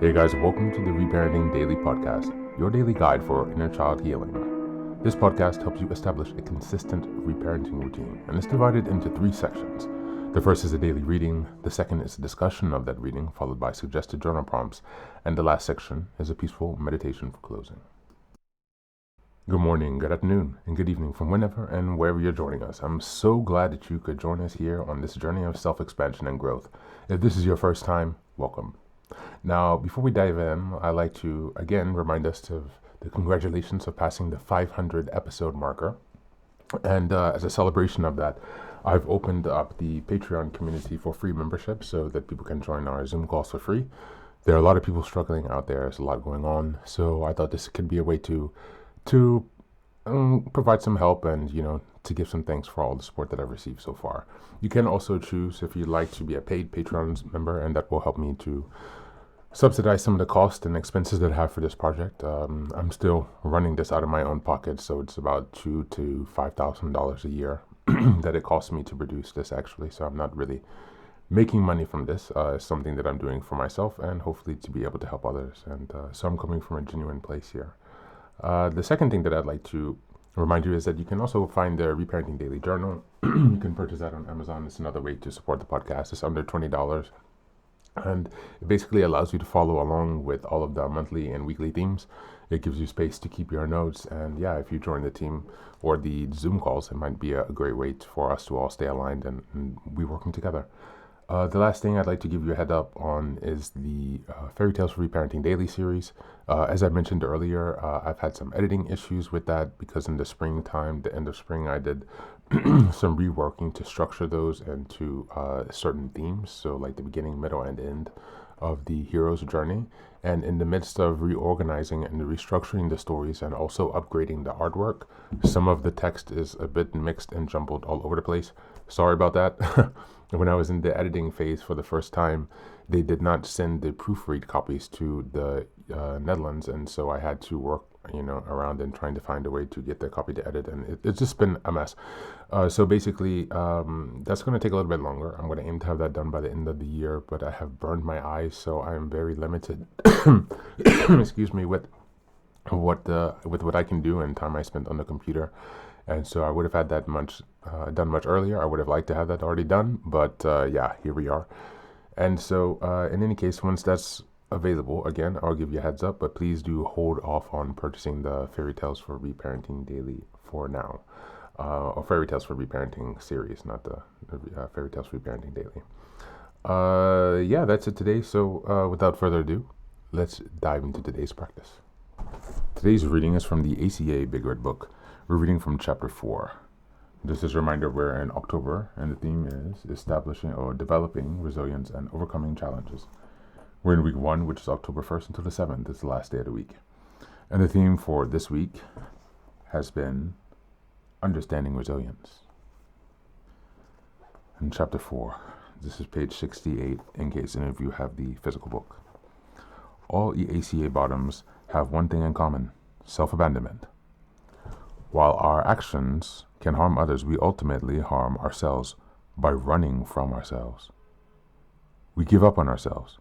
Hey guys, welcome to the Reparenting Daily podcast, your daily guide for inner child healing. This podcast helps you establish a consistent reparenting routine, and it's divided into 3 sections. The first is a daily reading, the second is a discussion of that reading, followed by suggested journal prompts, and the last section is a peaceful meditation for closing. Good morning, good afternoon, and good evening from whenever and wherever you're joining us. I'm so glad that you could join us here on this journey of self-expansion and growth. If this is your first time, welcome. Now, before we dive in, I'd like to again remind us of the congratulations of passing the 500 episode marker. And as a celebration of that, I've opened up the Patreon community for free membership so that people can join our Zoom calls for free. There are a lot of people struggling out there. There's a lot going on. So I thought this could be a way to provide some help and, to give some thanks for all the support that I've received so far. You can also choose if you'd like to be a paid Patreon member, and that will help me to subsidize some of the costs and expenses that I have for this project. I'm still running this out of my own pocket, so it's about $2,000 to $5,000 a year that it costs me to produce this actually. So I'm not really making money from this. It's something that I'm doing for myself and hopefully to be able to help others. And so I'm coming from a genuine place here. The second thing that I'd like to remind you is that you can also find the Reparenting Daily Journal. You can purchase that on Amazon. It's another way to support the podcast. It's under $20. And it basically allows you to follow along with all of the monthly and weekly themes. It gives you space to keep your notes. And yeah, if you join the team or the Zoom calls, it might be a great way for us to all stay aligned and be working together. The last thing I'd like to give you a head up on is the Fairy Tales for Reparenting Daily series. As I mentioned earlier, I've had some editing issues with that because in the springtime, the end of spring, I did some reworking to structure those into certain themes. So like the beginning, middle, and end of the hero's journey. And in the midst of reorganizing and restructuring the stories and also upgrading the artwork, some of the text is a bit mixed and jumbled all over the place. Sorry about that. When I was in the editing phase for the first time, they did not send the proofread copies to the Netherlands, and so I had to work, around and trying to find a way to get the copy to edit, and it's just been a mess. So basically, that's going to take a little bit longer. I'm going to aim to have that done by the end of the year, but I have burned my eyes, so I am very limited. Excuse me, with what I can do and time I spent on the computer. And so I would have had that done much earlier. I would have liked to have that already done, but here we are. And so in any case, once that's available, again, I'll give you a heads up, but please do hold off on purchasing the Fairy Tales for Reparenting Daily for now. Or Fairy Tales for Reparenting series, not the Fairy Tales for Reparenting Daily. That's it today. So without further ado, let's dive into today's practice. Today's reading is from the ACA Big Red Book. We're reading from chapter 4. Just as a reminder, we're in October, and the theme is establishing or developing resilience and overcoming challenges. We're in week 1, which is October 1st until the 7th. It's the last day of the week. And the theme for this week has been understanding resilience. In chapter 4, this is page 68, in case any of you have the physical book. All EACA bottoms have one thing in common: self-abandonment. While our actions can harm others, we ultimately harm ourselves by running from ourselves. We give up on ourselves.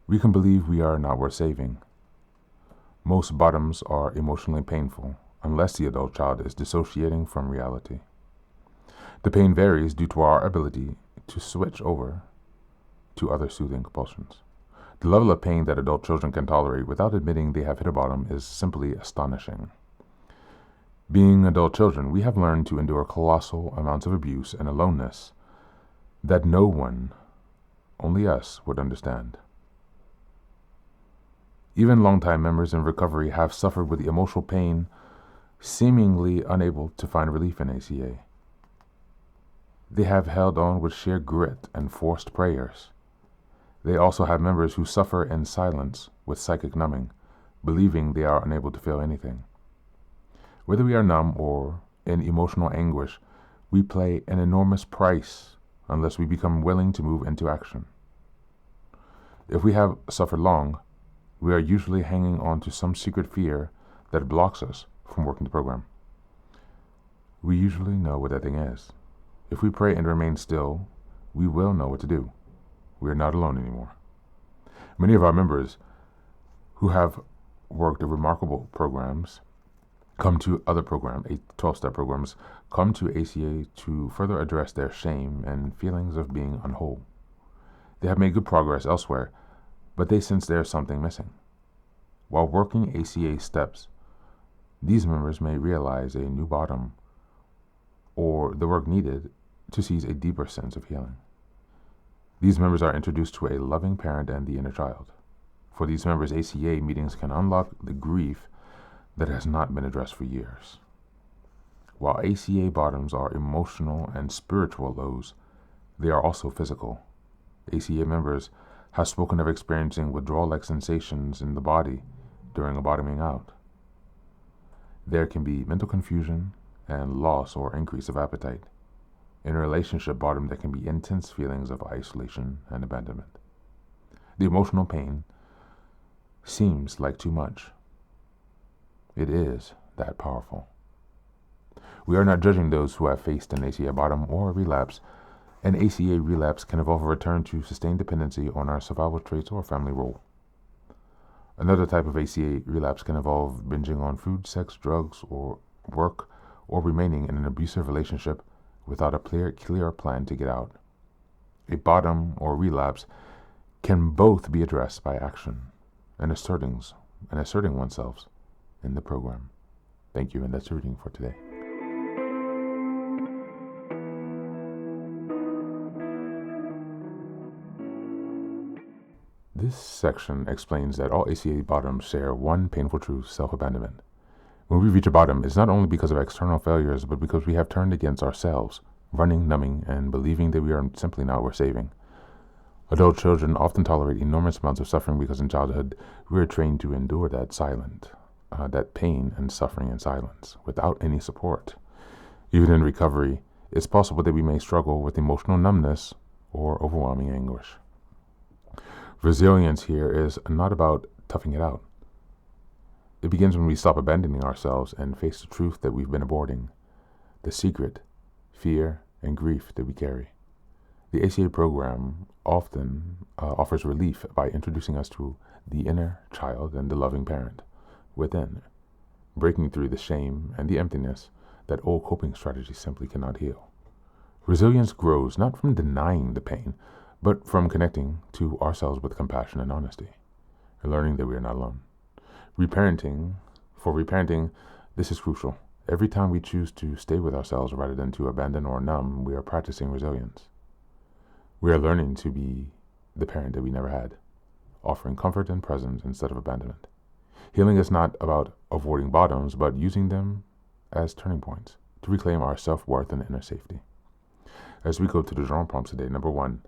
We can believe we are not worth saving. Most bottoms are emotionally painful unless the adult child is dissociating from reality. The pain varies due to our ability to switch over to other soothing compulsions. The level of pain that adult children can tolerate without admitting they have hit a bottom is simply astonishing. Being adult children, we have learned to endure colossal amounts of abuse and aloneness that no one, only us, would understand. Even longtime members in recovery have suffered with the emotional pain, seemingly unable to find relief in ACA. They have held on with sheer grit and forced prayers. They also have members who suffer in silence with psychic numbing, believing they are unable to feel anything. Whether we are numb or in emotional anguish, we pay an enormous price unless we become willing to move into action. If we have suffered long, we are usually hanging on to some secret fear that blocks us from working the program. We usually know what that thing is. If we pray and remain still, we will know what to do. We are not alone anymore. Many of our members who have worked remarkable programs come to other program, 12-step programs, come to ACA to further address their shame and feelings of being unwhole. They have made good progress elsewhere, but they sense there is something missing. While working ACA steps, these members may realize a new bottom or the work needed to seize a deeper sense of healing. These members are introduced to a loving parent and the inner child. For these members, ACA meetings can unlock the grief that has not been addressed for years. While ACA bottoms are emotional and spiritual lows, they are also physical. ACA members have spoken of experiencing withdrawal-like sensations in the body during a bottoming out. There can be mental confusion and loss or increase of appetite. In a relationship bottom, there can be intense feelings of isolation and abandonment. The emotional pain seems like too much. It is that powerful. We are not judging those who have faced an ACA bottom or a relapse. An ACA relapse can involve a return to sustained dependency on our survival traits or family role. Another type of ACA relapse can involve binging on food, sex, drugs, or work, or remaining in an abusive relationship without a clear plan to get out. A bottom or relapse can both be addressed by action and asserting oneself in the program. Thank you, and that's the reading for today. This section explains that all ACA bottoms share one painful truth: self-abandonment. When we reach a bottom, it's not only because of external failures, but because we have turned against ourselves, running, numbing, and believing that we are simply not worth saving. Adult children often tolerate enormous amounts of suffering because in childhood, we are trained to endure that pain and suffering in silence, without any support. Even in recovery, it's possible that we may struggle with emotional numbness or overwhelming anguish. Resilience here is not about toughing it out. It begins when we stop abandoning ourselves and face the truth that we've been aborting, the secret, fear, and grief that we carry. The ACA program often offers relief by introducing us to the inner child and the loving parent within, breaking through the shame and the emptiness that old coping strategies simply cannot heal. Resilience grows not from denying the pain, but from connecting to ourselves with compassion and honesty, and learning that we are not alone. For reparenting, this is crucial. Every time we choose to stay with ourselves rather than to abandon or numb, we are practicing resilience. We are learning to be the parent that we never had, offering comfort and presence instead of abandonment. Healing is not about avoiding bottoms, but using them as turning points to reclaim our self-worth and inner safety. As we go to the journal prompts today, number 1,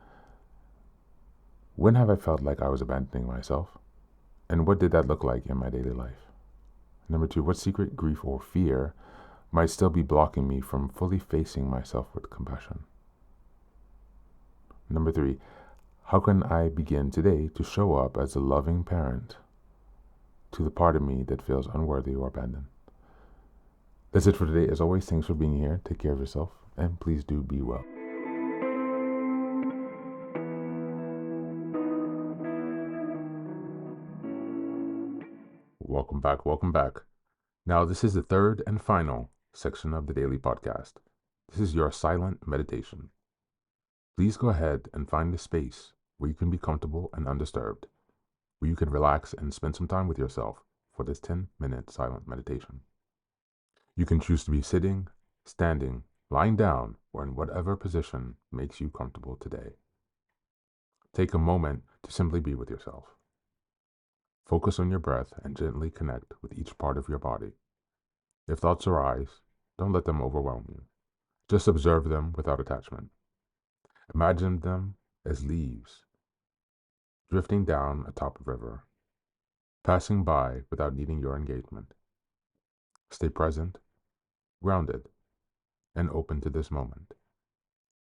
when have I felt like I was abandoning myself? And what did that look like in my daily life? Number 2, what secret grief or fear might still be blocking me from fully facing myself with compassion? Number 3, how can I begin today to show up as a loving parent to the part of me that feels unworthy or abandoned? That's it for today. As always, thanks for being here. Take care of yourself, and please do be well. Welcome back. Now, this is the third and final section of the daily podcast. This is your silent meditation. Please go ahead and find a space where you can be comfortable and undisturbed, where you can relax and spend some time with yourself for this 10-minute silent meditation. You can choose to be sitting, standing, lying down, or in whatever position makes you comfortable today. Take a moment to simply be with yourself. Focus on your breath and gently connect with each part of your body. If thoughts arise, don't let them overwhelm you. Just observe them without attachment. Imagine them as leaves drifting down atop a river, passing by without needing your engagement. Stay present, grounded, and open to this moment,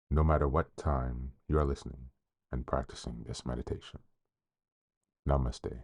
no matter what time you are listening and practicing this meditation. Namaste.